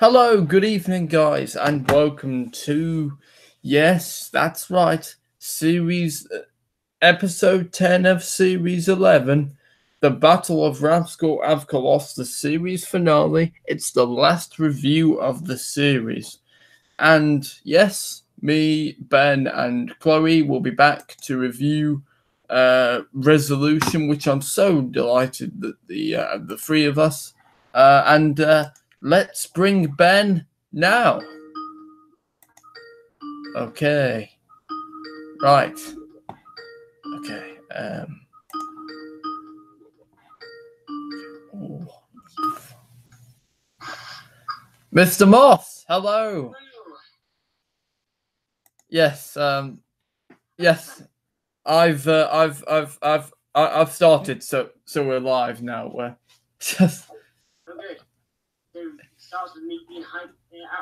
Hello, good evening, guys, and welcome to, yes, that's right, episode 10 of series 11, the Battle of Ranskoor of Kolos, the series finale. It's the last review of the series. And yes, me, Ben, and Chloe will be back to review Resolution, which I'm so delighted that the three of us. Let's bring Ben now. Okay. Right. Okay. Mr. Moss, hello. Yes. Yes. I've started, so we're live now. We're just. Okay. So it starts with me being out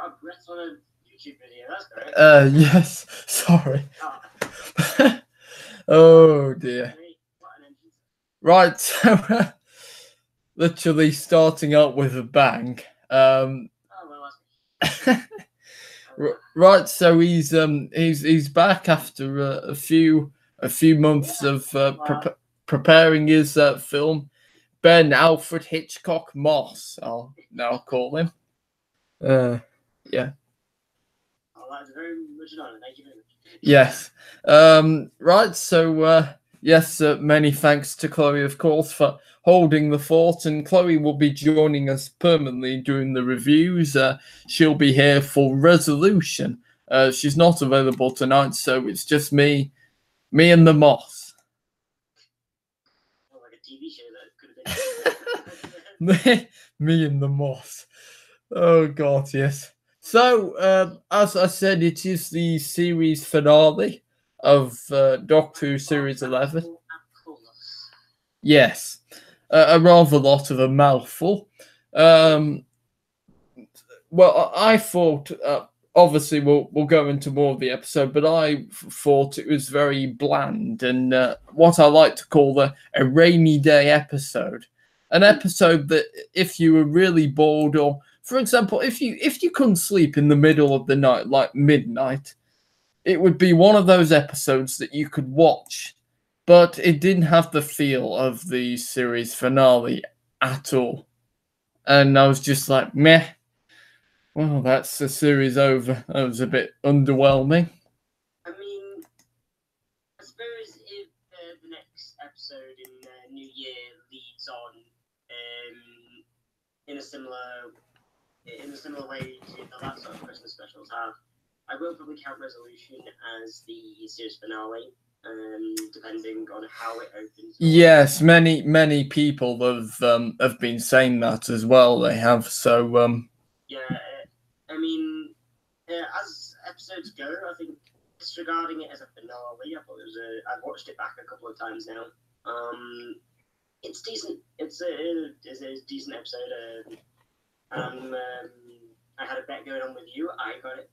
of breath on a YouTube video. That's correct. Yes. Sorry. Oh dear. Right. So literally starting out with a bang. Right. So he's back after a few months of preparing his film. Ben Alfred Hitchcock Moss, I'll now call him. Yeah. Oh, that's very much an honor. Thank you very much. Yes. Right. So yes. Many thanks to Chloe, of course, for holding the fort, and Chloe will be joining us permanently during the reviews. She'll be here for Resolution. She's not available tonight, so it's just me and the Moss. Oh, like a TV show that could have been. Me and the Moss. Oh God, yes. So, as I said, it is the series finale of Doctor Who Series 11. Yes, a rather lot of a mouthful. Well, I thought, obviously, we'll go into more of the episode, but I thought it was very bland and what I like to call a rainy day episode. An episode that, if you were really bored, or for example, if you couldn't sleep in the middle of the night, like midnight, it would be one of those episodes that you could watch, but it didn't have the feel of the series finale at all. And I was just like, meh. Well, that's the series over. That was a bit underwhelming. I mean, I suppose if the next episode in New Year leads on in a similar way to the last sort of Christmas specials have, I will probably count Resolution as the series finale, depending on how it opens. Yes, many people have been saying that as well. They have. So yeah, I mean, as episodes go, I think disregarding it as a finale, I thought it was I've watched it back a couple of times now. It's decent. It's a decent episode. I had a bet going on with you. I got it.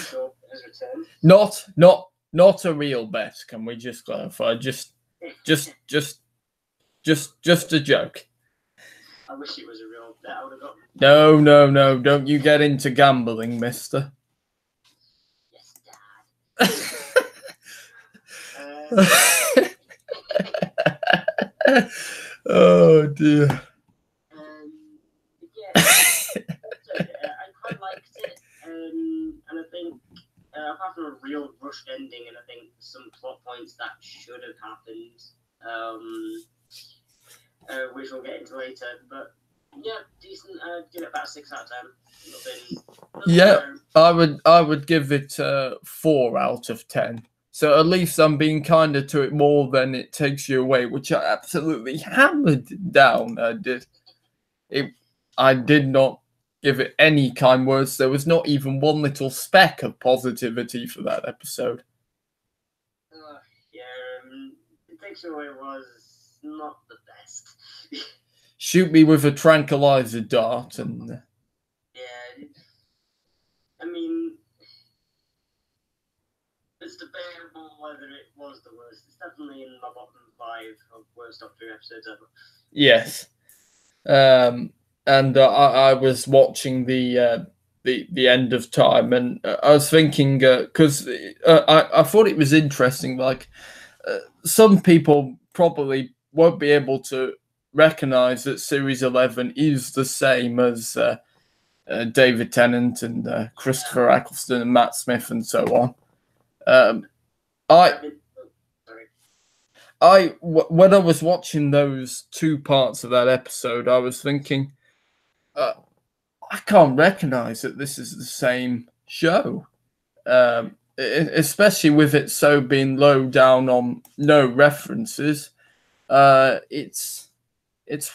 Short has returned. Not a real bet. Can we just clarify? Just a joke. I wish it was a real bet. I would have got. No. Don't you get into gambling, mister. Yes, Dad. Oh dear. Yeah, I quite liked it, and I think apart from a real rushed ending, and I think some plot points that should have happened, which we'll get into later. But yeah, decent. Give it about 6 out of 10. Yeah, I would give it 4 out of 10. So at least I'm being kinder to it more than it takes you away, which I absolutely hammered down. I did not give it any kind words. There was not even one little speck of positivity for that episode. It takes you away was not the best. Shoot me with a tranquilizer dart and. Yeah, I mean, it's debatable whether it was the worst. It's definitely in my bottom 5 of worst Doctor Who episodes ever. Yes. and I was watching the end of time, and I was thinking because I thought it was interesting. Like some people probably won't be able to recognize that Series 11 is the same as David Tennant and Christopher Eccleston and Matt Smith and so on. I when I was watching those two parts of that episode, I was thinking, I can't recognize that this is the same show, especially with it so being low down on no references. It's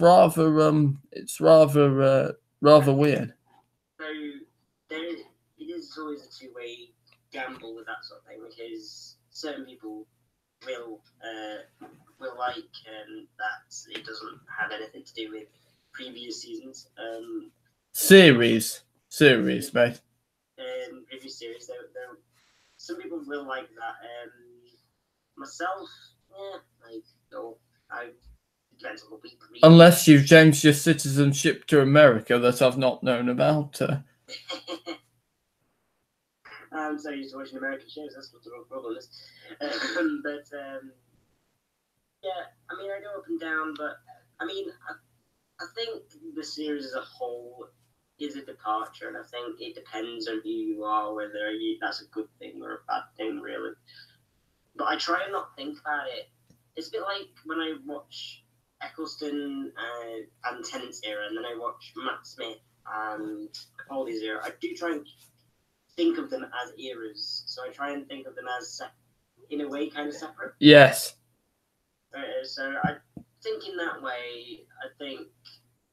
rather weird. So it is always a two-way gamble with that sort of thing, because certain people will like that it doesn't have anything to do with previous seasons. Series, mate. Previous series, some people will like that. Myself, I depends on the week. Unless you've changed your citizenship to America that I've not known about. I'm so used to watching American shows, that's what the real problem is. Yeah, I mean, I go up and down, but I mean, I think the series as a whole is a departure, and I think it depends on who you are, whether that's a good thing or a bad thing, really. But I try and not think about it. It's a bit like when I watch Eccleston and Tennant's era, and then I watch Matt Smith and Capaldi's era. I do try and think of them as eras, so I try and think of them as, in a way, kind of separate. Yes. So I think in that way, I think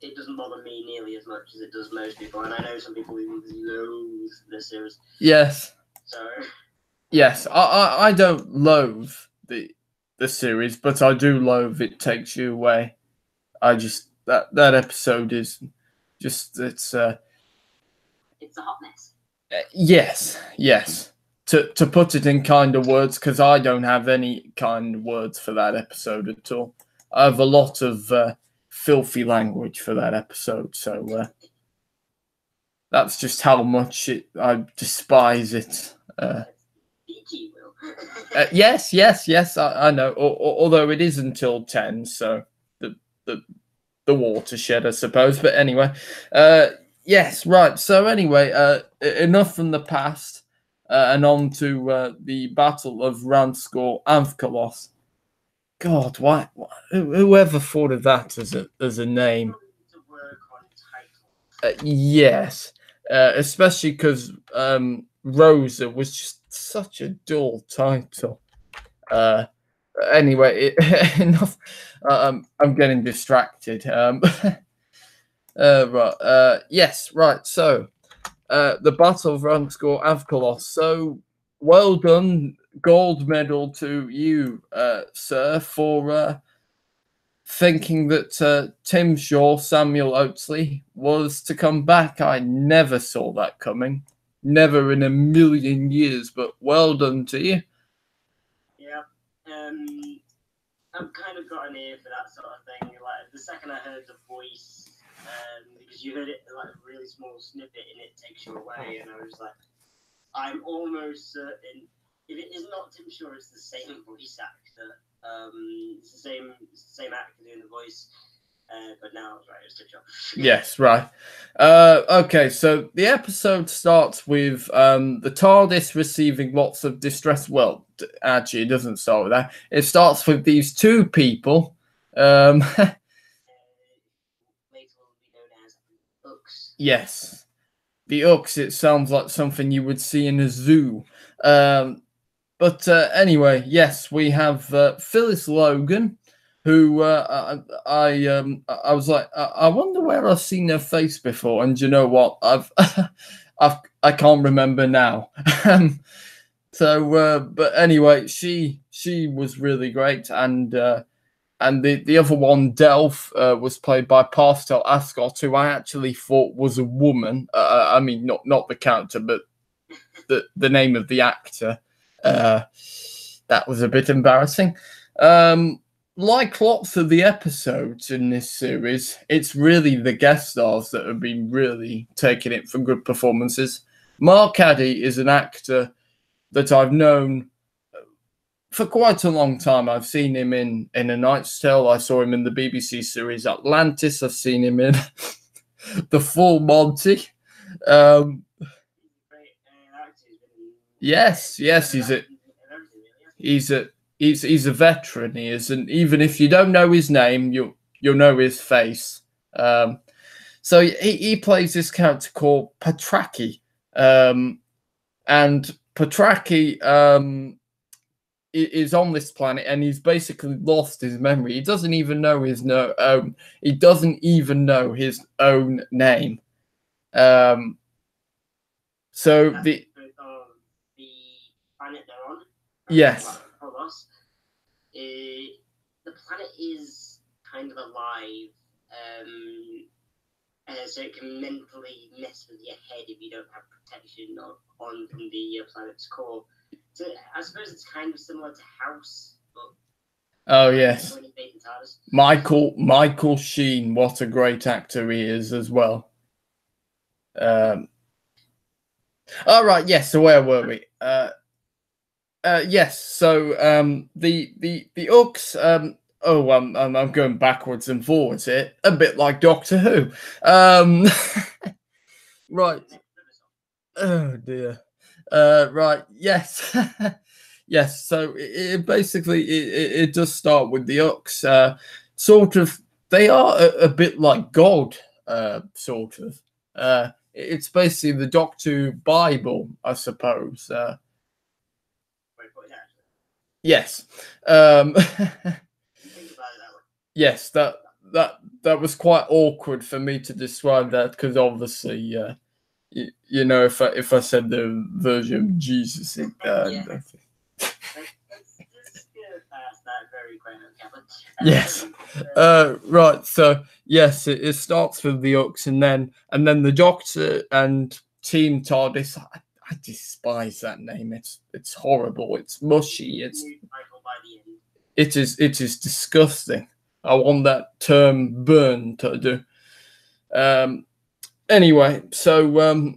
it doesn't bother me nearly as much as it does most people, and I know some people who loathe the series. Yes. So. Yes, I don't loathe the series, but I do loathe It Takes You Away. I just that episode is just it's a hot mess. Yes. To put it in kind of words, because I don't have any kind words for that episode at all. I have a lot of filthy language for that episode, so that's just how much I despise it. Yes, I know. Although it is until 10, so the watershed, I suppose. But anyway, yes, right. So anyway, enough from the past, and on to the Battle of Ranskoor and Kolos. God, why? Whoever thought of that as a name? Yes, especially because Rosa was just such a dull title. Anyway, enough. I'm getting distracted. Right. Yes. Right. So, the Battle of Ranskoor and Kolos. So, well done. Gold medal to you, sir, for thinking that Tim Shaw, Samuel Oatesley, was to come back. I never saw that coming. Never in a million years, but well done to you. Yeah. I've kind of got an ear for that sort of thing. Like, the second I heard the voice, because you heard it like a really small snippet and It Takes You Away, and I was like, I'm almost certain, if it is not Tim Shaw, it's the same voice actor. It's the same actor doing the voice. But now I was right, it's Tim Shaw. Yes, right. Okay, so the episode starts with the TARDIS receiving lots of distress. Well, actually, it doesn't start with that. It starts with these two people. Later will be known as Ooks. Yes, the Ooks. It sounds like something you would see in a zoo. But anyway, yes, we have Phyllis Logan, who I was like, I wonder where I've seen her face before, and you know what? I can't remember now. But anyway, she was really great, and the other one, Delph, was played by Pastel Ascot, who I actually thought was a woman. I mean, not the character, but the name of the actor. That was a bit embarrassing. like lots of the episodes in this series, it's really the guest stars that have been really taking it for good performances. Mark Addy is an actor that I've known for quite a long time. I've seen him in A Knight's Tale. I saw him in the BBC series Atlantis. I've seen him in The Full Monty. Yes, he's a veteran. He is, and even if you don't know his name, you'll know his face. So he plays this character called Patraki, and Patraki is on this planet, and he's basically lost his memory. He doesn't even know his he doesn't even know his own name. So the planet they're on. Yes. Kolos. The planet is kind of alive, so it can mentally mess with your head if you don't have protection on from the planet's core. So I suppose it's kind of similar to House. Oh yes, Michael Sheen. What a great actor he is as well. All right, yes. So where were we? Yes. So the Ux. I'm going backwards and forwards here, a bit like Doctor Who. Right. Oh dear. Right. Yes. Yes. So it basically it does start with the Ux. Sort of. They are a bit like God. Sort of. It's basically the Doctor Bible, I suppose. Yes. Yes, that was quite awkward for me to describe that, because obviously, you know, if I said the version of Jesus, yes. Right. So yes, it starts with the Ux, and then the Doctor and Team TARDIS. I despise that name. It's horrible. It's mushy. It is disgusting. I want that term burned to do. Anyway, so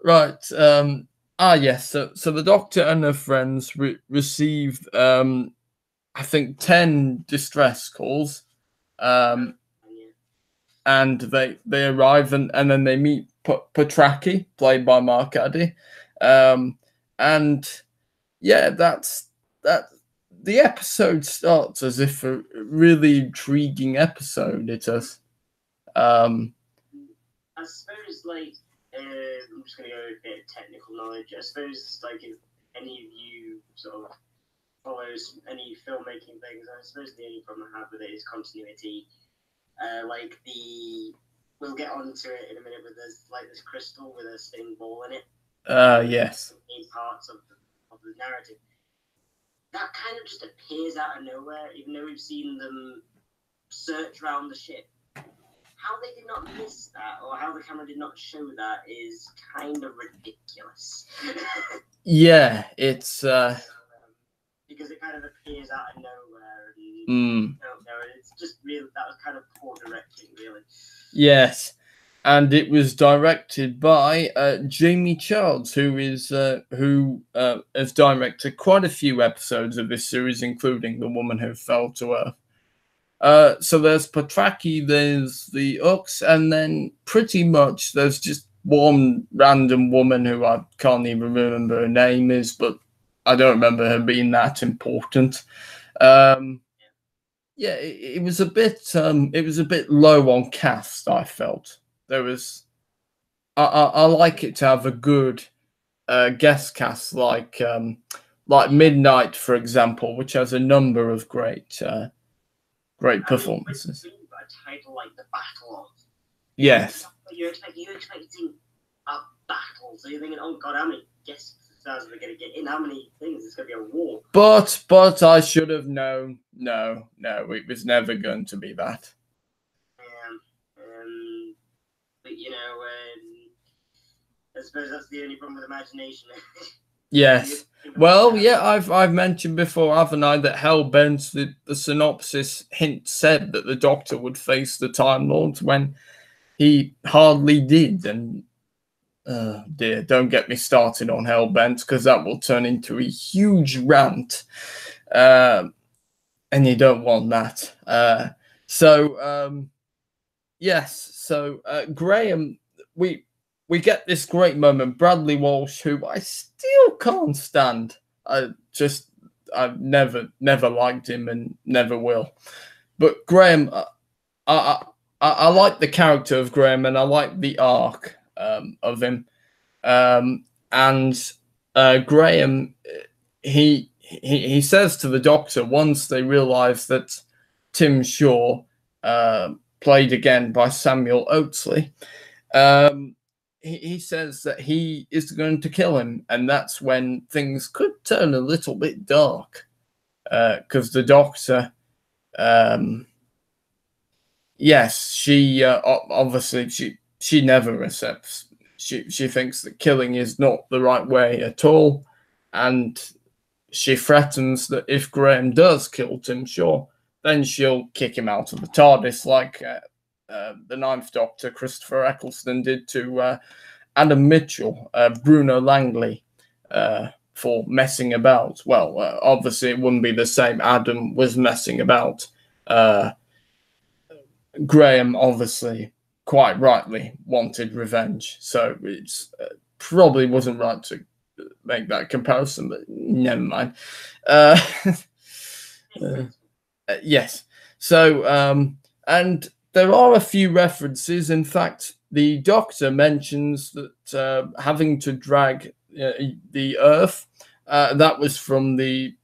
right. Yes. So the Doctor and her friends receive I think 10 distress calls, and they arrive, and then they meet Patraki, played by Mark Addy, and yeah, that's that. The episode starts as if a really intriguing episode. It does. I suppose, like, I'm just going to go with a bit of technical knowledge. I suppose, like, if any of you sort of follows any filmmaking things, I suppose the only problem I have with it is continuity. We'll get onto it in a minute, but there's like this crystal with a spinning ball in it. Yes. In parts of the narrative. That kind of just appears out of nowhere, even though we've seen them search around the ship. How they did not miss that, or how the camera did not show that, is kind of ridiculous. Yeah, it's because it kind of appears out of nowhere, and it's just really, that was kind of poor directing, really. Yes, and it was directed by Jamie Childs, who has directed quite a few episodes of this series, including The Woman Who Fell to Earth. So there's Patraki, there's the Ux, and then pretty much there's just one random woman who I can't even remember her name is, but I don't remember her being that important. Yeah, it was a bit low on cast, I felt. There was I like it to have a good guest cast, like Midnight, for example, which has a number of great performances. A title like The Battle of. Yes. You're expecting a battle, so you're thinking, oh god, how many guest stars are we going to get in? How many things? It's going to be a war. But I should have known. No, it was never going to be that. But you know, I suppose that's the only problem with imagination. Yes. Well, yeah, I've mentioned before, haven't I, that Hellbent, the synopsis hint said that the Doctor would face the Time Lords when he hardly did, and dear, don't get me started on Hellbent because that will turn into a huge rant, and you don't want that. Yes, so Graham, we get this great moment. Bradley Walsh, who I still can't stand. I've never liked him and never will. But Graham, I like the character of Graham and I like the arc of him. And Graham, he says to the Doctor once they realise that Tim Shaw, played again by Samuel Oatesley, he says that he is going to kill him, and that's when things could turn a little bit dark, because the Doctor, yes, she obviously she never accepts. She thinks that killing is not the right way at all, and she threatens that if Graham does kill Tim Shaw, then she'll kick him out of the TARDIS, like the Ninth Doctor, Christopher Eccleston, did to Adam Mitchell, Bruno Langley, for messing about. Well, obviously it wouldn't be the same. Adam was messing about. Graham obviously, quite rightly, wanted revenge, so it's probably wasn't right to make that comparison, but never mind. Yes. So, and there are a few references. In fact, the Doctor mentions that having to drag the Earth, that was from the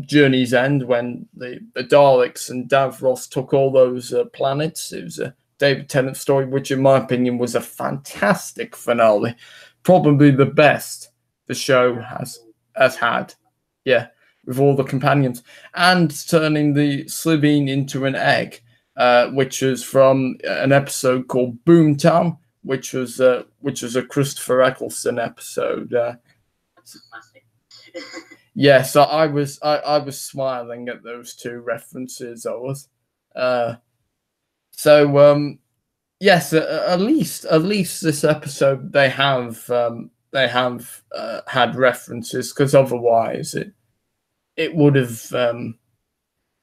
Journey's End, when the Daleks and Davros took all those planets. It was a David Tennant story, which in my opinion was a fantastic finale, probably the best the show has had. Yeah, with all the companions, and turning the Slitheen into an egg, which is from an episode called Boomtown, which was a Christopher Eccleston episode. Yes, I was smiling at those two references. I was. Yes, at least this episode they have had references, because otherwise it would have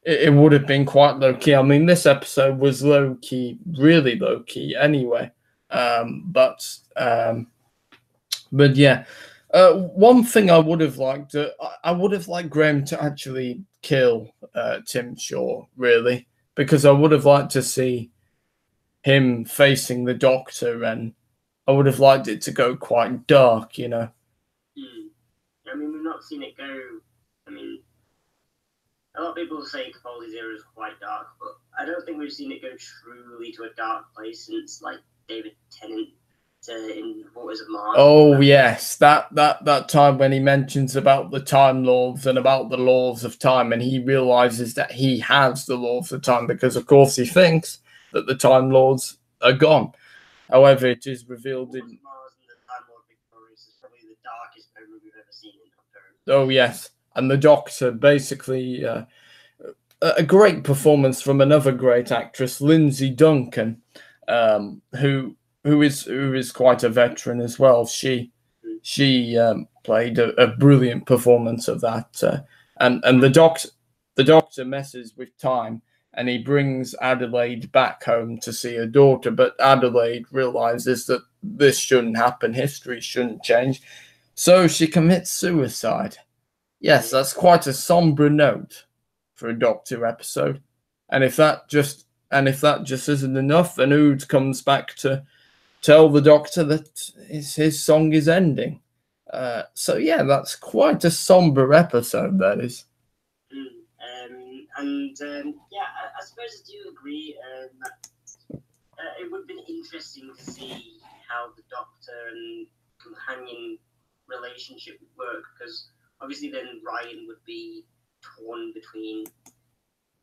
it would have been quite low key. I mean, this episode was low key, really low key anyway. But yeah. One thing I would have liked, I would have liked Graham to actually kill Tim Shaw, really, because I would have liked to see him facing the Doctor, and I would have liked it to go quite dark, you know. I mean, we've not seen it go. I mean, a lot of people say Capaldi's era is quite dark, but I don't think we've seen it go truly to a dark place since, like, David Tennant in Waters of Mars. Oh yes, that time when he mentions about the Time Lords and about the laws of time, and he realizes that he has the laws of time, because of course he thinks that the Time Lords are gone. However, it is revealed in Mars and the Time Lord Victorious is probably the darkest moment we've ever seen in Doctor. Oh yes, and the Doctor basically a great performance from another great actress, Lindsay Duncan, who is quite a veteran as well. She played a brilliant performance of that, and the Doctor messes with time, and he brings Adelaide back home to see her daughter, but Adelaide realizes that this shouldn't happen, history shouldn't change, so she commits suicide. Yes, that's quite a somber note for a Doctor episode, and if that just isn't enough, then Ood comes back to tell the Doctor that his song is ending. So yeah, that's quite a somber episode, that is. Yeah, I suppose I do agree that it would have been interesting to see how the Doctor and companion relationship would work, because obviously then Ryan would be torn between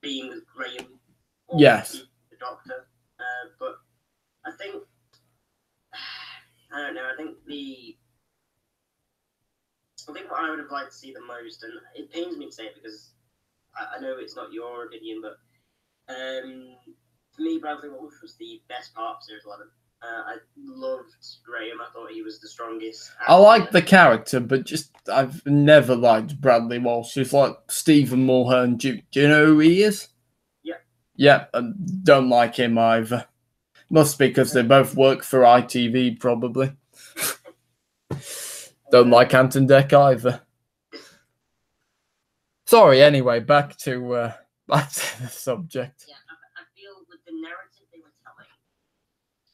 being with Graham or yes, the Doctor. But I think, I don't know, I think I think what I would have liked to see the most, and it pains me to say it because I know it's not your opinion, but for me, Bradley Walsh was the best part of Series 11. I loved Graham. I thought he was the strongest. I like the character, but just I've never liked Bradley Walsh. He's like Stephen Mulhern. Do you know who he is? Yeah. Yeah, I don't like him either. Must be because they both work for ITV, probably. Don't like Anton Deck either. Sorry, anyway, back to the subject. Yeah, I feel with the narrative they were telling,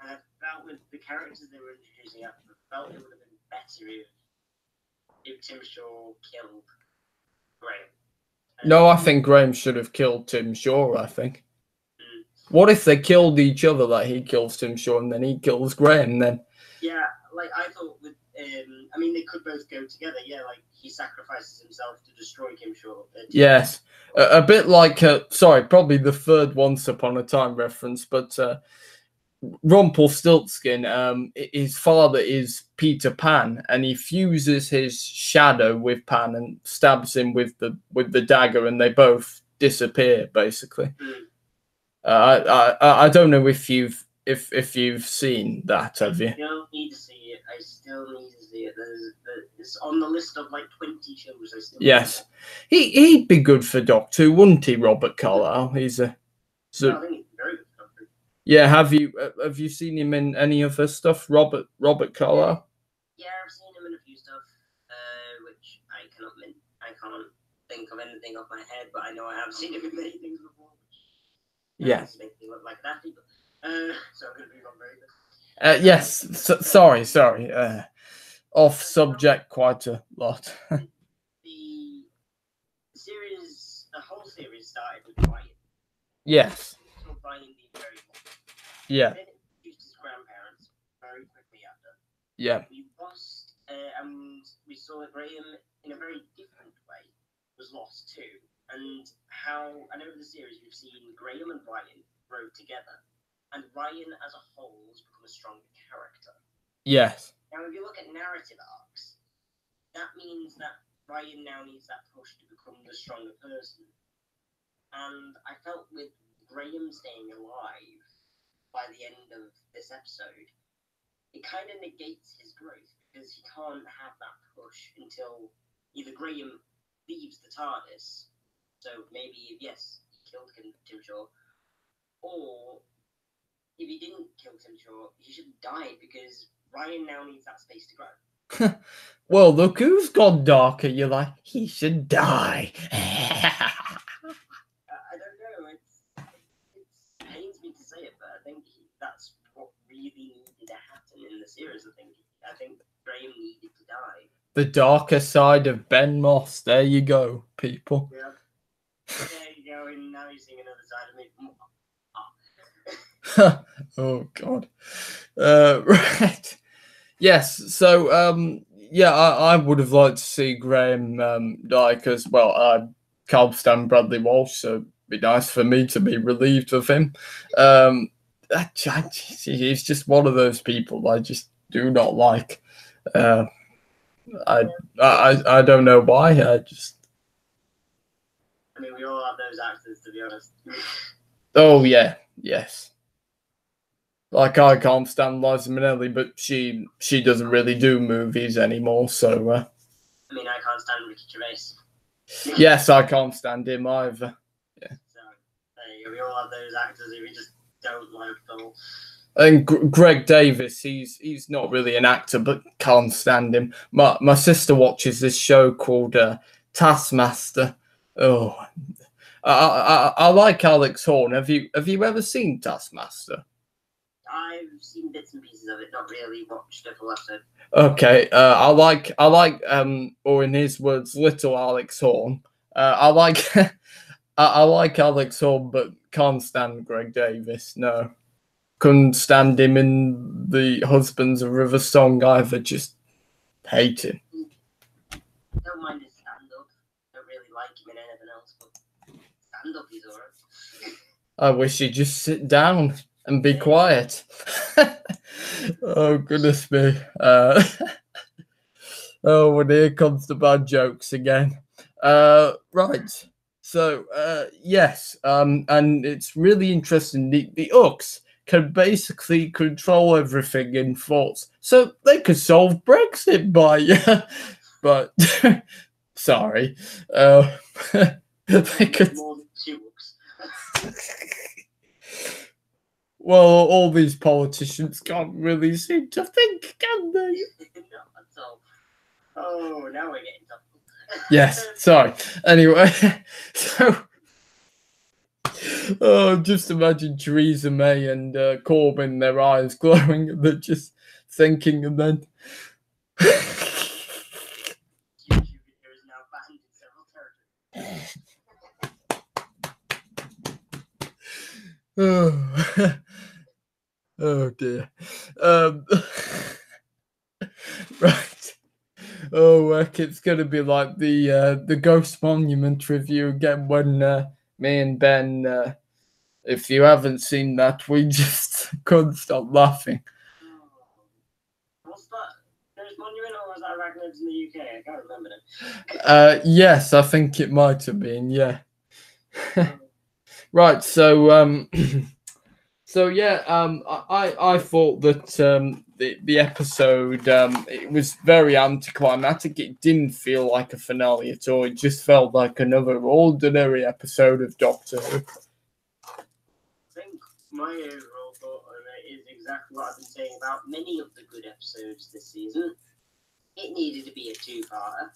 and I felt with the characters they were introducing, I felt it would have been better if Tim Shaw killed Graham. No, I think Graham should have killed Tim Shaw, I think. What if they killed each other, like he kills Tim Shaw and then he kills Graham then? Yeah, like I thought with, I mean, they could both go together, yeah, like he sacrifices himself to destroy Tim Shaw. Yes, a bit like, sorry, probably the third Once Upon a Time reference, but Rumpelstiltskin, his father is Peter Pan, and he fuses his shadow with Pan and stabs him with the dagger, and they both disappear, basically. I don't know if you've seen that, have you? I still need to see it. It's on the list of like 20 shows. Yes, he'd be good for Doctor Who, wouldn't he, Robert Carlyle? He's a I think he's very good for Doctor Who. Yeah. Have you seen him in any other stuff, Robert Carlyle? Yeah, I've seen him in a few stuff, which I can't think of anything off my head, but I know I have seen him in many things before. Yeah. Make me look like that, so I'm going to move on very quickly. Yes. Sorry. Off subject quite a lot. The whole series started with Ryan. Yes. So Ryan being very long. Yeah. Then it introduced his grandparents very quickly after. Yeah. We lost, and we saw that Graham, in a very different way, was lost too. And how, I know in the series we've seen Graham and Ryan grow together, and Ryan as a whole has become a stronger character. Yes. Now, if you look at narrative arcs, that means that Ryan now needs that push to become the stronger person. And I felt with Graham staying alive by the end of this episode, it kind of negates his growth, because he can't have that push until either Graham leaves the TARDIS. So maybe, yes, he killed Tim Shaw. Or, if he didn't kill Tim Shaw, he should have died, because Ryan now needs that space to grow. Well, look who's gone darker. You're like, he should die. I don't know. It pains me to say it, but I think that's what really needed to happen in the series. I think Graham needed to die. The darker side of Ben Moss. There you go, people. Yeah. There you go, and now you're seeing another side of me. Oh God. Right. Yes. So yeah, I would have liked to see Graham die, because I can't stand Bradley Walsh, so it'd be nice for me to be relieved of him. He's just one of those people I just do not like. I don't know why. I mean, we all have those actors, to be honest. Oh yeah, yes. Like, I can't stand Liza Minnelli, but she doesn't really do movies anymore, so... I mean, I can't stand Ricky Gervais. Yes, I can't stand him either. Yeah. So, there you go. We all have those actors who we just don't like at all. And Greg Davis, he's not really an actor, but can't stand him. My sister watches this show called Taskmaster. Oh, I like Alex Horne. Have you ever seen Taskmaster? I've seen bits and pieces of it, not really watched a full episode. Okay, I like, or in his words, little Alex Horne. I like, I like Alex Horne, but can't stand Greg Davis. No, couldn't stand him in the Husbands of River Song either. Just hate him. Don't mind his stand-up. Don't really like him in anything else, but stand-up he's alright. I wish he'd just sit down and be quiet. Oh, goodness me. Oh, and here comes the bad jokes again. Right. So, yes, and it's really interesting. The Ux can basically control everything in thoughts, so they could solve Brexit by, but sorry, they could. More than 2 Ux. Well, all these politicians can't really seem to think, can they? Not at all. Oh, now we're getting topical. Yes, sorry. Anyway, so just imagine Theresa May and Corbyn, their eyes glowing, and they're just thinking, and then YouTube video is now banned in several territories. oh dear. Right. Oh, it's gonna be like the Ghost Monument review again when me and Ben. If you haven't seen that, we just couldn't stop laughing. What's that? There's Monument, or was that Arachnids in the UK? I can't remember now. Yes, I think it might have been. Yeah. Right. So so yeah. I thought that the episode it was very anticlimactic. It didn't feel like a finale at all. It just felt like another ordinary episode of Doctor Who. I think my overall thought on it is exactly what I've been saying about many of the good episodes this season. It needed to be a 2-parter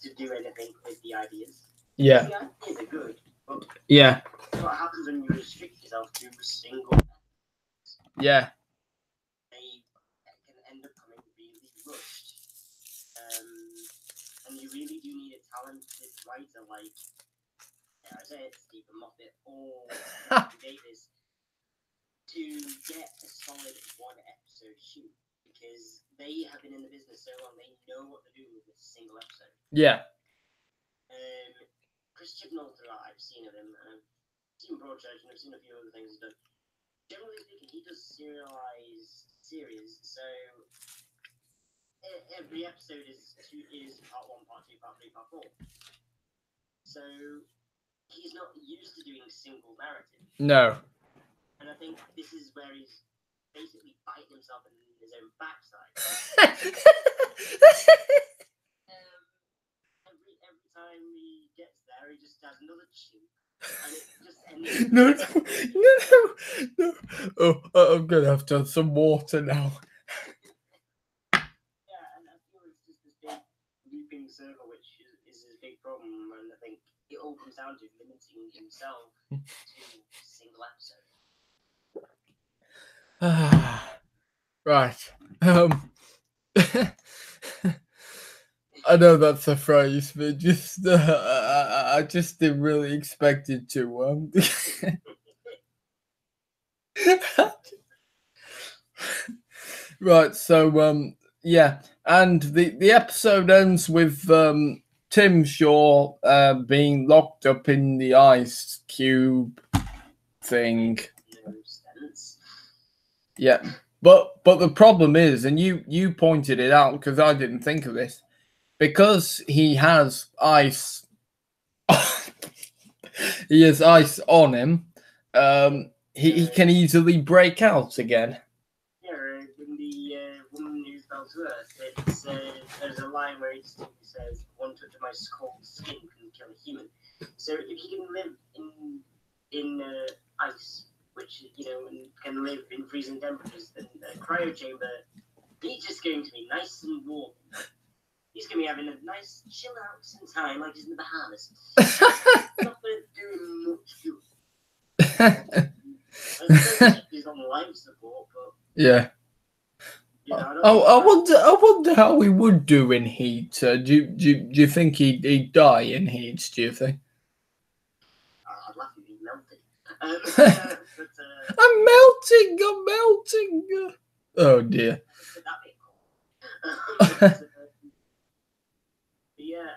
to do anything with the ideas. Yeah. The ideas are good, but Yeah. what happens when you restrict yourself to a single Yeah. they can end up coming really rushed. And you really do need a talented writer like I say it's Stephen Moffat or Davis to get a solid 1-episode shoot, because they have been in the business so long, they know what they're doing with a single episode. Yeah. Chris Chibnall, I've seen of him, and I've seen Broadchurch, and I've seen a few other things he's done. Generally speaking, he does serialized series, so every episode is part 1, part 2, part 3, part 4. So he's not used to doing single narrative. No. And I think this is where he's basically biting himself in his own backside. Every time he gets there, he just has another chew. And it just ends. No. Oh, I'm gonna have to have some water now. Yeah, and I feel it's just this big looping circle, which is his big problem. And I think it all comes down to limiting himself to a single episode. Right. I know that's a phrase, but just I just didn't really expect it to. Right. So yeah, and the episode ends with Tim Shaw being locked up in the ice cube thing. No sense. Yeah. But the problem is, and you pointed it out because I didn't think of this, because he has ice. He has ice on him. He can easily break out again. Yeah, in the Woman Who Fell to Earth, there's a line where he distinctly says, "One touch of my cold skin can kill a human." So if he can live in ice, which can live in freezing temperatures, then the cryo chamber, he's just going to be nice and warm. He's going to be having a nice chill out some time, like he's in the Bahamas. Not going to do him much good. I suppose he's on life support, but Yeah. I wonder how he would do in heat. Do you think he'd die in heat? Do you think? I'd laugh if he melted. I'm melting. Oh dear. Yeah,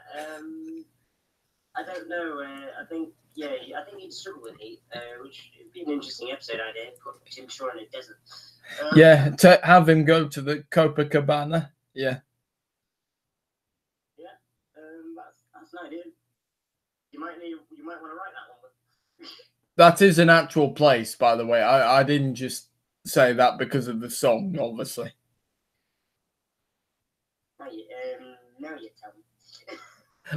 I don't know. I think he'd struggle with heat, which would be an interesting episode idea. Put Tim Shaw in a desert. Yeah, to have him go to the Copacabana. Yeah. You might want to write that one. That is an actual place, by the way. I didn't just say that because of the song, obviously. Now you tell me.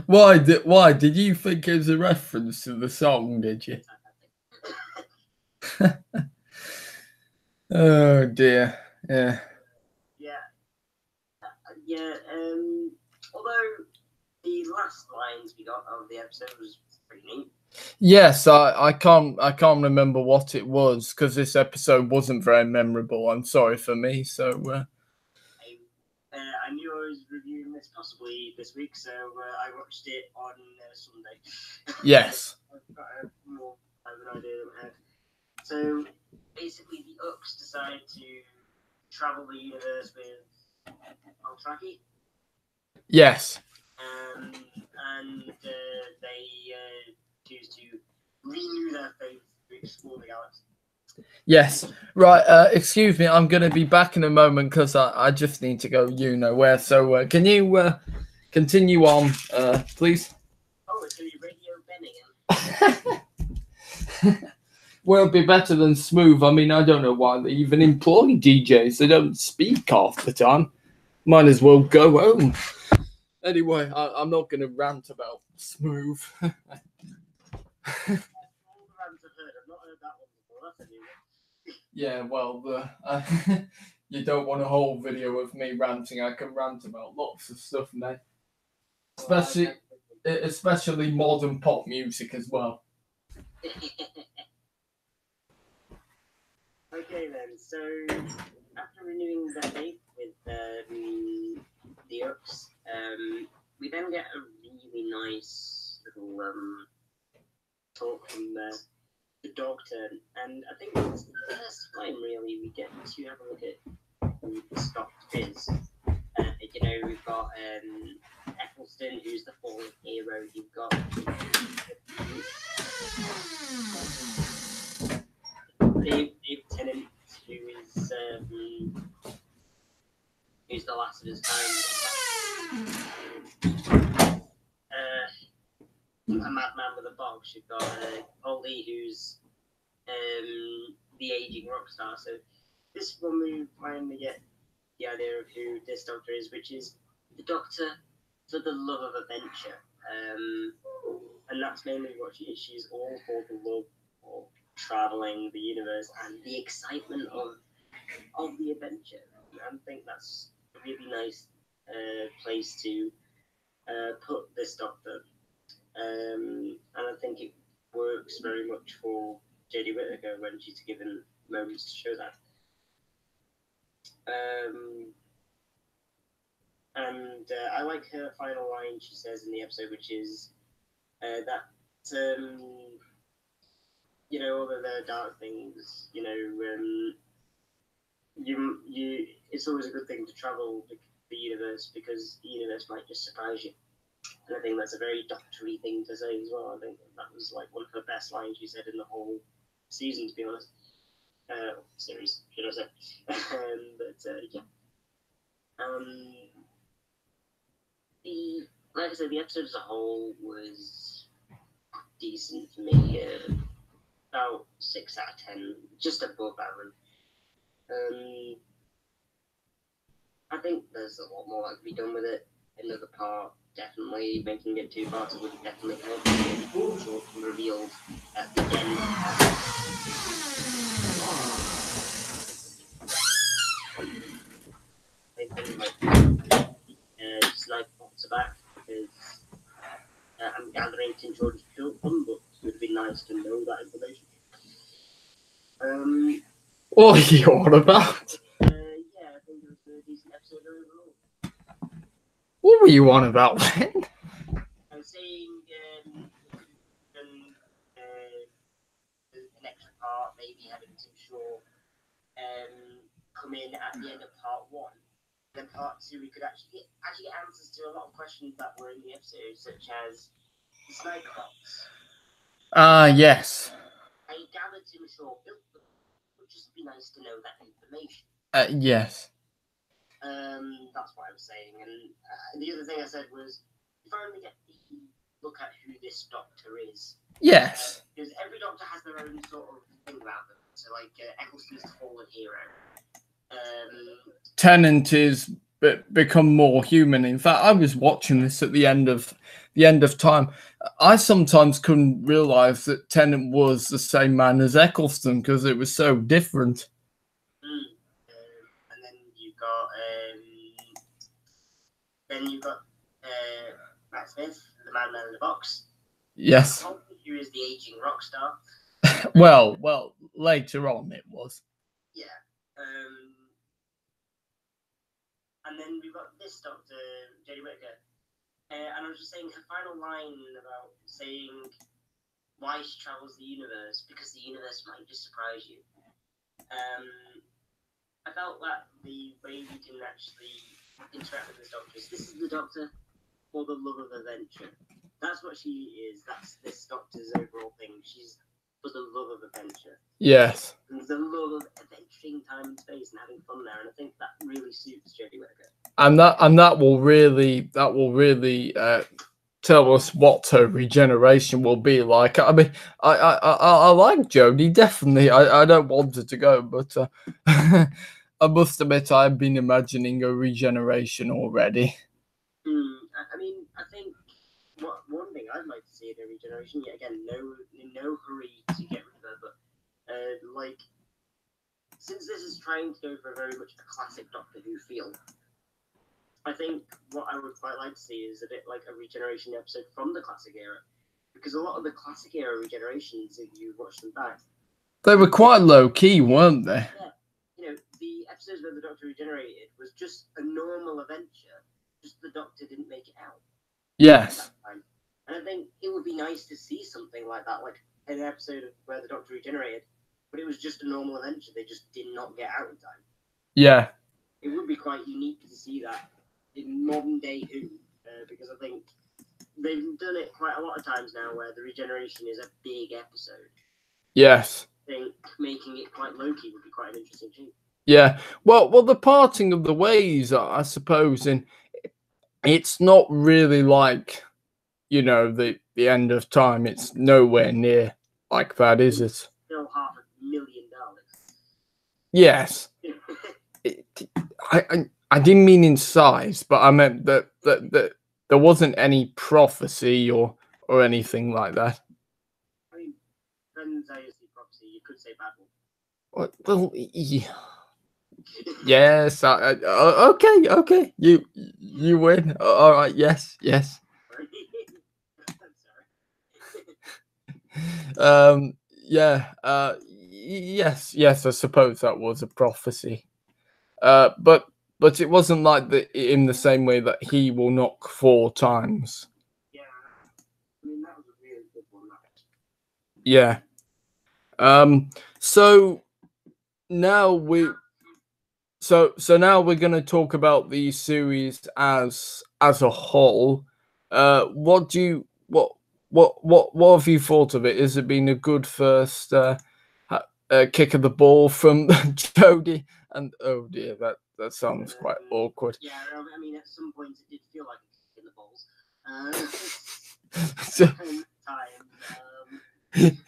Why did you think it was a reference to the song? Did you? Oh dear. Yeah. Yeah. Although the last lines we got of the episode was pretty neat. Yes, I can't remember what it was because this episode wasn't very memorable. I'm sorry for me. So. I knew I was reviewing this possibly this week, so I watched it on Sunday. Yes. I've got more of an idea than I had. So basically, the Uks decide to travel the universe with Altraki. Yes. And they choose to renew their faith to explore the galaxy. Yes. Right. Excuse me. I'm going to be back in a moment because I just need to go you know where. So can you continue on, please? Oh, so you radio Benningham. Well, it'd be better than smooth. I mean, I don't know why they even employ DJs. They don't speak half the time. Might as well go home. Anyway, I'm not going to rant about smooth. Yeah, well, you don't want a whole video of me ranting. I can rant about lots of stuff, mate. Especially modern pop music as well. Okay then, so after renewing the faith with the Uks, we then get a really nice little talk from the Doctor, and I think it's the first time really we get to have a look at who the Doctor is. We've got Eccleston, who's the fallen hero. You've got Dave Tennant, who's the last of his kind. A madman with a box. You've got Oldie, who's the aging rock star. So this one we finally get the idea of who this Doctor is, which is the Doctor for the love of adventure. And that's mainly what she is. She's all for the love of traveling the universe and the excitement of the adventure. I think that's a really nice place to put this Doctor. And I think it works very much for Jodie Whittaker when she's given moments to show that. And I like her final line she says in the episode, which is that all of the dark things, it's always a good thing to travel the universe because the universe might just surprise you. And I think that's a very doctory thing to say as well. I think that was like one of her best lines she said in the whole season, to be honest. Series, should I say? Yeah. Like I said, the episode as a whole was decent for me. About 6 out of 10, just above average. I think there's a lot more that could be done with it. Another part, definitely making it 2 parts would definitely help. Short revealed at the end. I think sniper bots are back because I'm gathering King George's killed them, but it would be nice to know that information. What are you on about? Yeah, I think it was a decent episode overall. What were you on about then? I was saying an extra part, maybe having Tim Shaw come in at the end of part 1. Then part 2, we could actually get answers to a lot of questions that were in the episode, such as the snake box. Yes. I gathered Tim Shaw built them. It would just be nice to know that information. Yes. That's what I was saying. And the other thing I said was, you finally get look at who this Doctor is. Yes. Because every Doctor has their own sort of thing about them. So, like, Eccleston's the fallen hero. Tennant is become more human. In fact, I was watching this at the end of time. I sometimes couldn't realize that Tennant was the same man as Eccleston because it was so different. And then you've got Matt Smith, the man in the box. Yes. Who is the aging rock star? well, later on it was. Yeah. And then we've got this Doctor, Jodie Whittaker. And I was just saying her final line about saying why she travels the universe, because the universe might just surprise you. I felt that the way we didn't actually interact with this Doctor is this is the Doctor for the love of adventure. That's what she is. That's this Doctor's overall thing. She's for the love of adventure. Yes. And the love of adventuring time and space and having fun there. And I think that really suits Jodie Whittaker. And that will really tell us what her regeneration will be like. I mean, I like Jodie, definitely. I don't want her to go, but I must admit I've been imagining a regeneration already. I mean, I think one thing I'd like to see in a regeneration, yet again, no hurry to get rid of her, but like, since this is trying to go for very much a classic Doctor Who feel, I think what I would quite like to see is a bit like a regeneration episode from the classic era, because a lot of the classic era regenerations, if you watch them back, they were quite low key, weren't they? Yeah, the episodes where the Doctor regenerated was just a normal adventure, just the Doctor didn't make it out. Yes. And I think it would be nice to see something like that, like an episode where the Doctor regenerated, but it was just a normal adventure. They just did not get out in time. Yeah. It would be quite unique to see that in modern day Who, because I think they've done it quite a lot of times now where the regeneration is a big episode. Yes. I think making it quite low-key would be quite an interesting change. Yeah. Well, the parting of the ways, I suppose, and it's not really like, the end of time. It's nowhere near like that, is it? Still $500,000. Yes. I didn't mean in size, but I meant that there wasn't any prophecy or anything like that. I mean, then say prophecy, you could say Babel. Well, yeah. Yes. Okay. You win. All right. Yes. Yeah. Yes. I suppose that was a prophecy. But it wasn't like in the same way that he will knock 4 times. Yeah. I mean, that was a really good one. Yeah. So now we're going to talk about the series as a whole. What have you thought of it? Has it been a good first kick of the ball from Jodie? And oh dear, that sounds quite awkward. Yeah, I mean, at some point it did feel like a kick in the balls.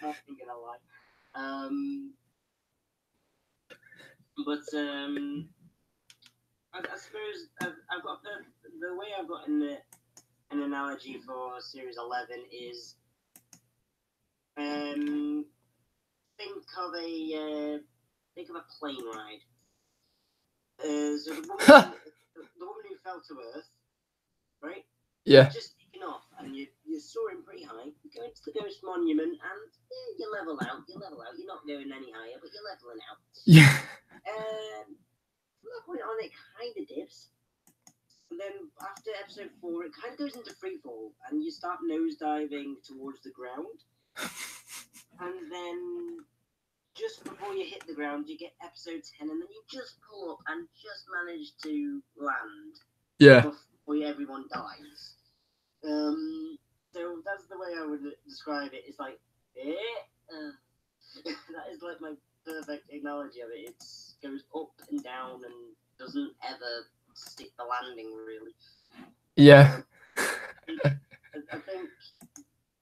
Not gonna lie. I suppose I've got the way I've got an analogy for Series 11 is think of a plane ride. So the woman who fell to Earth, right? Yeah. Just taking off, and you're soaring pretty high. You go into the Ghost Monument, and you level out. You're not going any higher, but you're leveling out. Yeah. From that point on, it kind of dips. And then after episode 4, it kind of goes into free fall, and you start nosediving towards the ground. And then just before you hit the ground, you get episode 10, and then you just pull up and just manage to land. Yeah. Before everyone dies. So that's the way I would describe it. It's like, that is like my perfect analogy of it. It goes up and down and doesn't ever stick the landing, really. Yeah. I think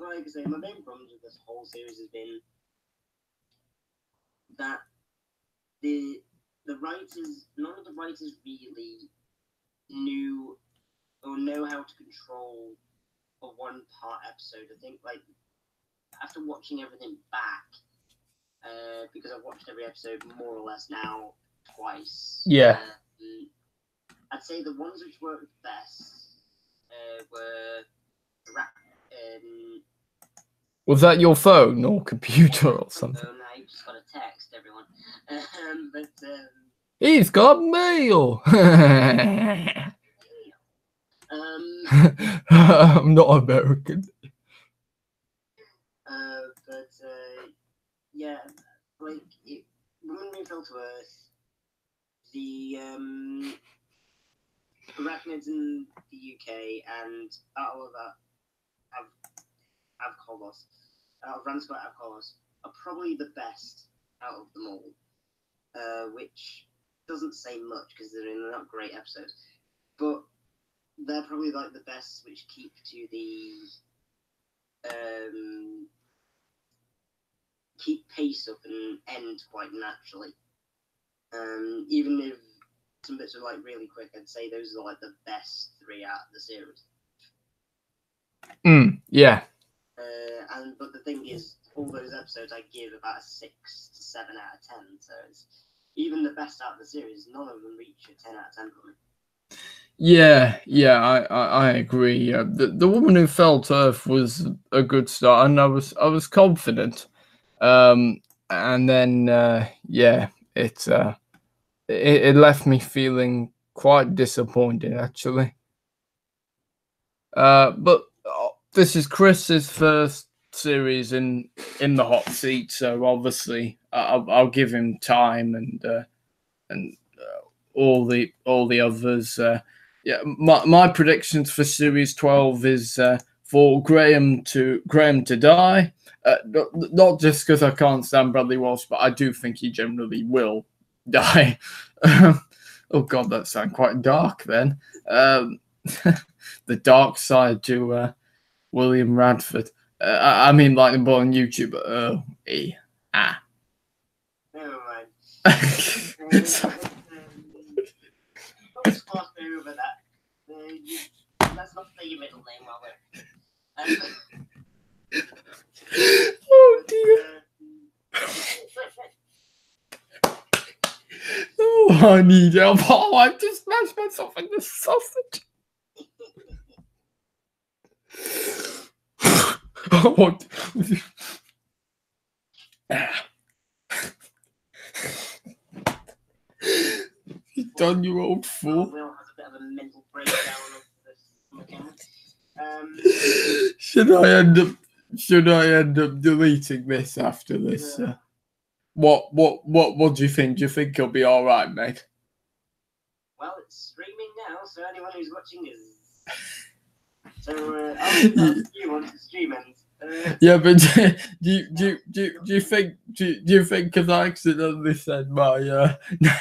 like I say, my main problems with this whole series has been that the writers, none of the writers really knew or know how to control a one-part episode. I think, like, after watching everything back, because I've watched every episode more or less now twice. Yeah. I'd say the ones which worked best were Was that your phone or computer or something? I just got a text, everyone. He's got mail. I'm not American. Yeah, like when we fell to Earth, the arachnids in the UK and out of that have Kolos. Out of Ranskoor, have Kolos are probably the best out of them all, which doesn't say much because they're not great episodes, but they're probably like the best which keep to the keep pace up and end quite naturally. Even if some bits are like really quick, I'd say those are like the best 3 out of the series. Yeah. But the thing is, all those episodes I give about a 6 to 7 out of 10. So it's even the best out of the series, none of them reach a 10 out of 10 for me. Yeah, I agree. The Woman Who Fell to Earth was a good start, and I was confident. And then it left me feeling quite disappointed actually. But this is Chris's first series in the hot seat, so obviously I'll give him time and all the others. My predictions for series 12 is for Graham to die. Not just because I can't stand Bradley Walsh, but I do think he generally will die. Oh God, that sounds quite dark then. The dark side to William Radford. I mean, like the boy on YouTube. Never mind. Let's gloss over that. Let's not say your middle name while we're. Oh dear. Oh, I need help. Oh, I've just smashed myself in the sausage. What? You've done, you old fool. Will has a bit of a mental breakdown of this. Should I end up deleting this after this? Yeah. What do you think? Do you think it'll be all right, mate? Well, it's streaming now, so anyone who's watching is. So I'll leave you once the stream ends. Yeah, but do you think because I accidentally said my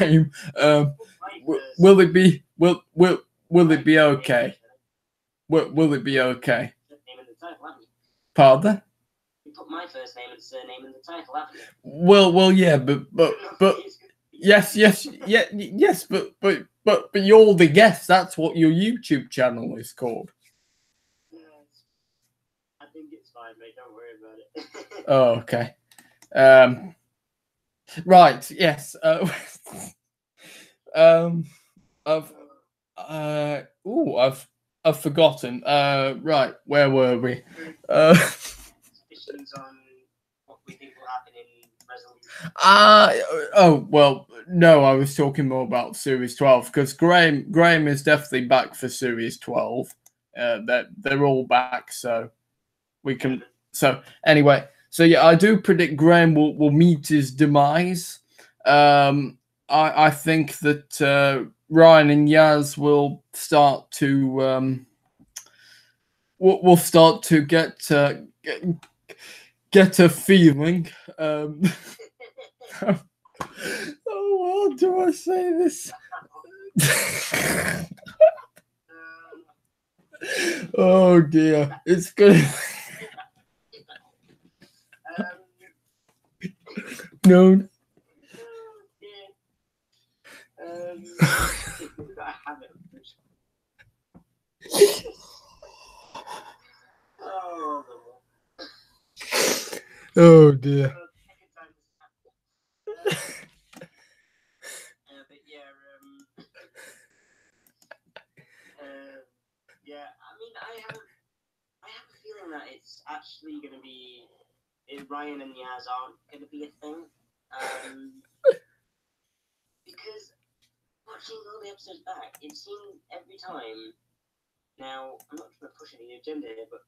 name, will it be okay? Will it be okay? Pardon? You put my first name and surname in the title, haven't you? Well, yeah, but yes, but you're the guest. That's what your YouTube channel is called. I think it's fine, mate. Don't worry about it. Oh, okay. Right. Yes. I've forgotten. Right. Where were we? Suspicions on what we think will happen in resolution. Oh well. No, I was talking more about Series 12 because Graham is definitely back for Series 12. They're all back, so we can. So anyway, so yeah, I do predict Graham will meet his demise. I think that Ryan and Yaz will start to get a feeling. Oh, how do I say this? Oh dear, it's good. No. I have it. Oh dear. But yeah, I mean, I have a feeling that it's actually going to be Ryan and Yaz aren't going to be a thing, because watching all the episodes back, it seemed every time. Now, I'm not trying to push any agenda here, but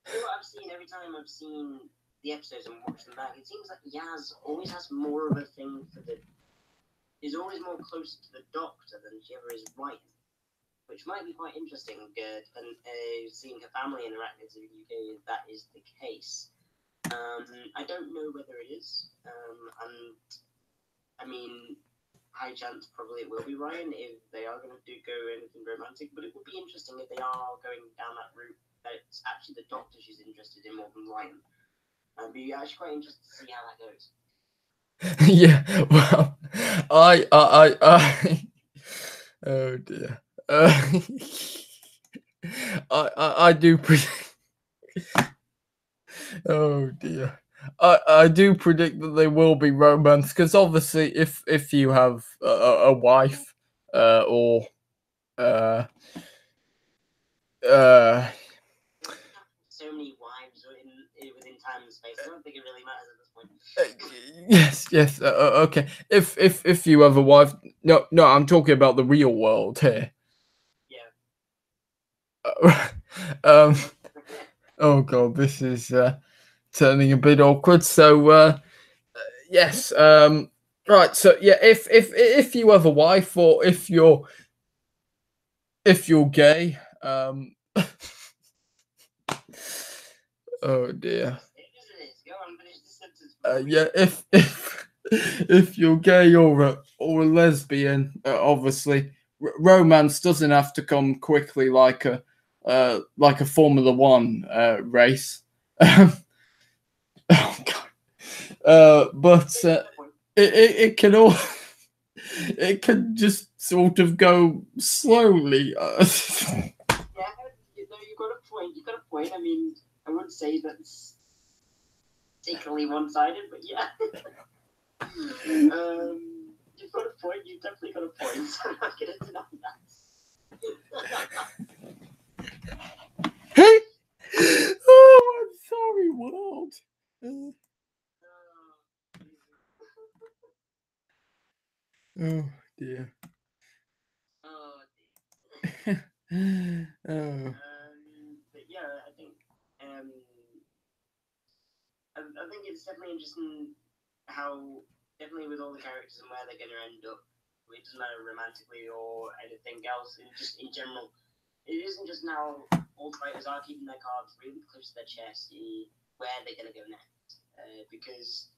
what I've seen every time I've seen the episodes and watched them back, it seems like Yaz always has more of a thing for is always more close to the Doctor than she ever is Ryan, which might be quite interesting. And seeing her family interact in the UK, that is the case. I don't know whether it is, and I mean, high chance probably it will be Ryan if they are going to go anything romantic. But it would be interesting if they are going down that route. That it's actually the Doctor she's interested in more than Ryan. I'd be actually quite interested to see how that goes. Yeah, well, I oh dear. I do predict. Oh dear. I do predict that there will be romance, because obviously, if you have a wife, or so many wives within time and space. I don't think it really matters at this point. Yes. Okay. If you have a wife, no, I'm talking about the real world here. Yeah. Oh god, this is turning a bit awkward. So yes. Right. So yeah, if you have a wife, or if you're gay, oh dear. Yeah, if you're gay or a lesbian, obviously romance doesn't have to come quickly like a Formula One race. Oh god. But it can all it can just sort of go slowly. Yeah, you've got a point. I mean, I wouldn't say that's particularly one-sided, but yeah. You've got a point. You've definitely got a point. I'm not going to deny that. Oh, I'm sorry, world. Oh dear. Oh. But yeah, I think it's definitely interesting how definitely with all the characters and where they're going to end up. It doesn't matter romantically or anything else. Just in general, it isn't just now all the writers are keeping their cards really close to their chest in where they're going to go next. Because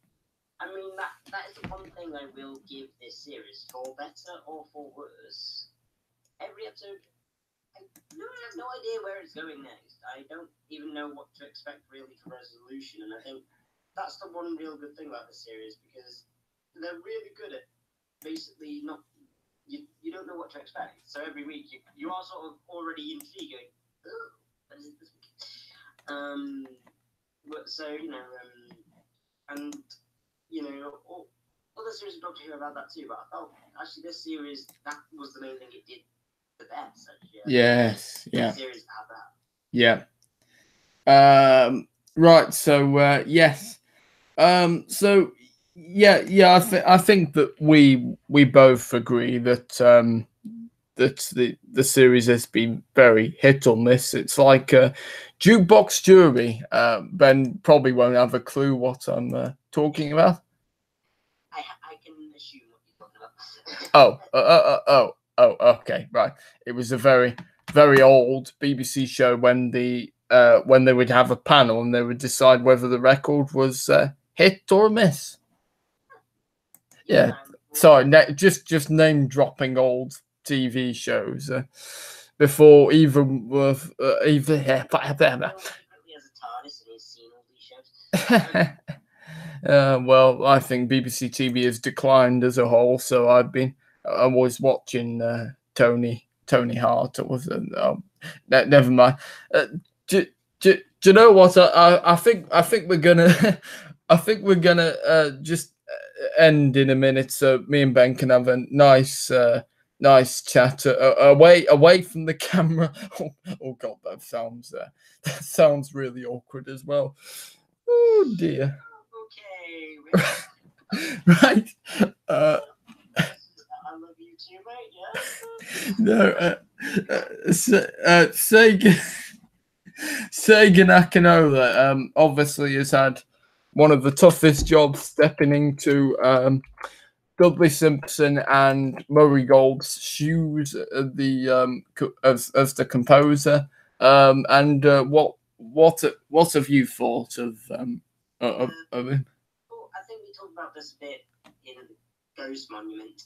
I mean that is the one thing I will give this series, for better or for worse. Every episode, I have no idea where it's going next. I don't even know what to expect really for resolution, and I think that's the one real good thing about this series, because they're really good at basically not. You don't know what to expect. So every week you are sort of already intrigued, going, oh, what is it this week? But so and other series of Doctor Who have had that too. But I felt actually this series, that was the main thing it did the best. Actually. Yes. Yeah. Series have that. Yeah. Right. So yes. So yeah. I think that we both agree that that the series has been very hit or miss. It's like a jukebox jury. Ben probably won't have a clue what I'm talking about. I can assume what you're talking about. Oh, okay, right. It was a very, very old BBC show when they would have a panel and they would decide whether the record was hit or a miss. Yeah. Sorry, just name dropping old TV shows before even with Well, I think BBC TV has declined as a whole, so I was watching Tony Hart. It was never mind. Do, do you know what? I think we're gonna I think we're gonna just end in a minute, so me and Ben can have a nice chat away from the camera. Oh God, that sounds really awkward as well. Oh dear. Okay. Right. I love you too, mate. Yeah. No. Sagan Akinola obviously has had one of the toughest jobs, stepping into Dudley Simpson and Murray Gold's shoes as the composer. And what have you thought of him? Well, I think we talked about this a bit in Ghost Monument.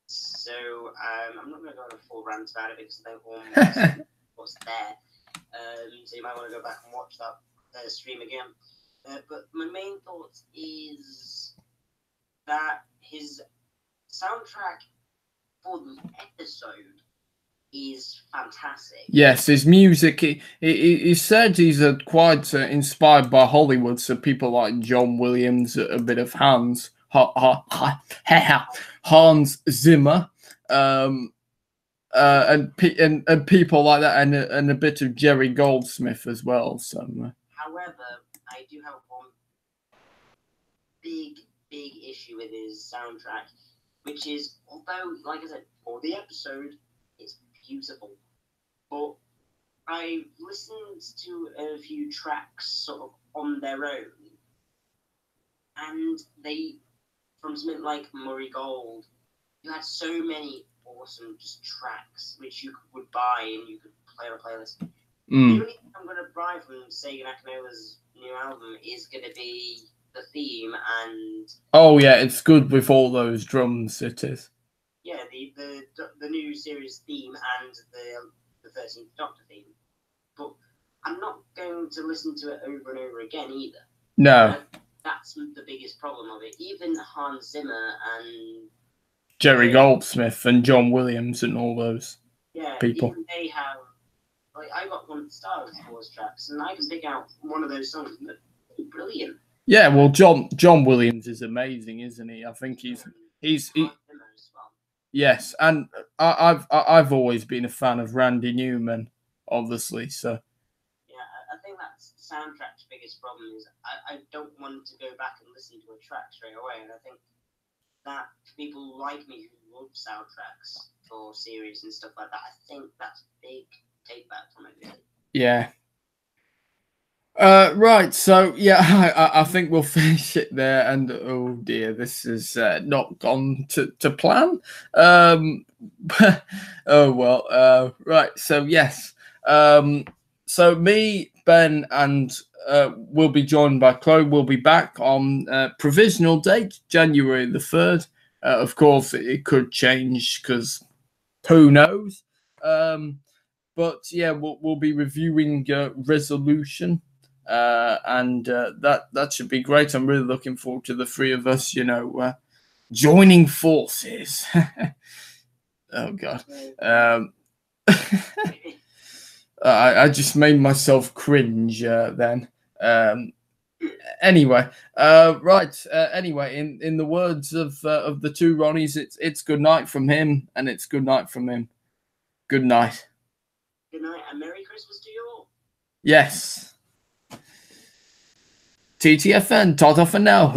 So I'm not going to go on a full rant about it because I don't want what's there. So you might want to go back and watch that stream again. But my main thought is that his soundtrack for the episode is fantastic. Yes, his music. He said he's quite inspired by Hollywood, so people like John Williams, a bit of Hans Zimmer, and people like that, and a bit of Jerry Goldsmith as well. So, however, I do have one big issue with his soundtrack, which is, although, like I said, for the episode, it's beautiful, but I listened to a few tracks sort of on their own, and they, from something like Murray Gold, you had so many awesome just tracks which you would buy and you could play on a playlist. The only thing I'm going to buy from Sagan Akinola's new album is going to be the theme and... Oh yeah, it's good with all those drums, it is. Yeah, the new series theme and the 13th Doctor theme. But I'm not going to listen to it over and over again either. No. That's the biggest problem of it. Even Hans Zimmer and... Jerry Goldsmith and John Williams and all those people. Even they have... Like, I got one of the Star Wars tracks, and I can pick out one of those songs, and they're brilliant. Yeah, well, John Williams is amazing, isn't he? I think he's yes, and I've always been a fan of Randy Newman, obviously. So yeah, I think that's the soundtrack's biggest problem is I don't want to go back and listen to a track straight away, and I think that for people like me who love soundtracks for series and stuff like that, I think that's a big take back from it. Really. Yeah. Right, so yeah, I think we'll finish it there. And oh dear, this has not gone to plan. Oh well. Right, so yes. So me, Ben, and we'll be joined by Chloe. We'll be back on provisional date, January the 3rd. Of course, it could change because who knows. But yeah, we'll be reviewing Resolution. And that should be great. I'm really looking forward to the three of us, joining forces. Oh God. I just made myself cringe then. Anyway, right. Anyway, in the words of the two Ronnies, it's good night from him, and it's good night from him. Good night. Good night, and Merry Christmas to you all. Yes. TTFN, ta-ta for now.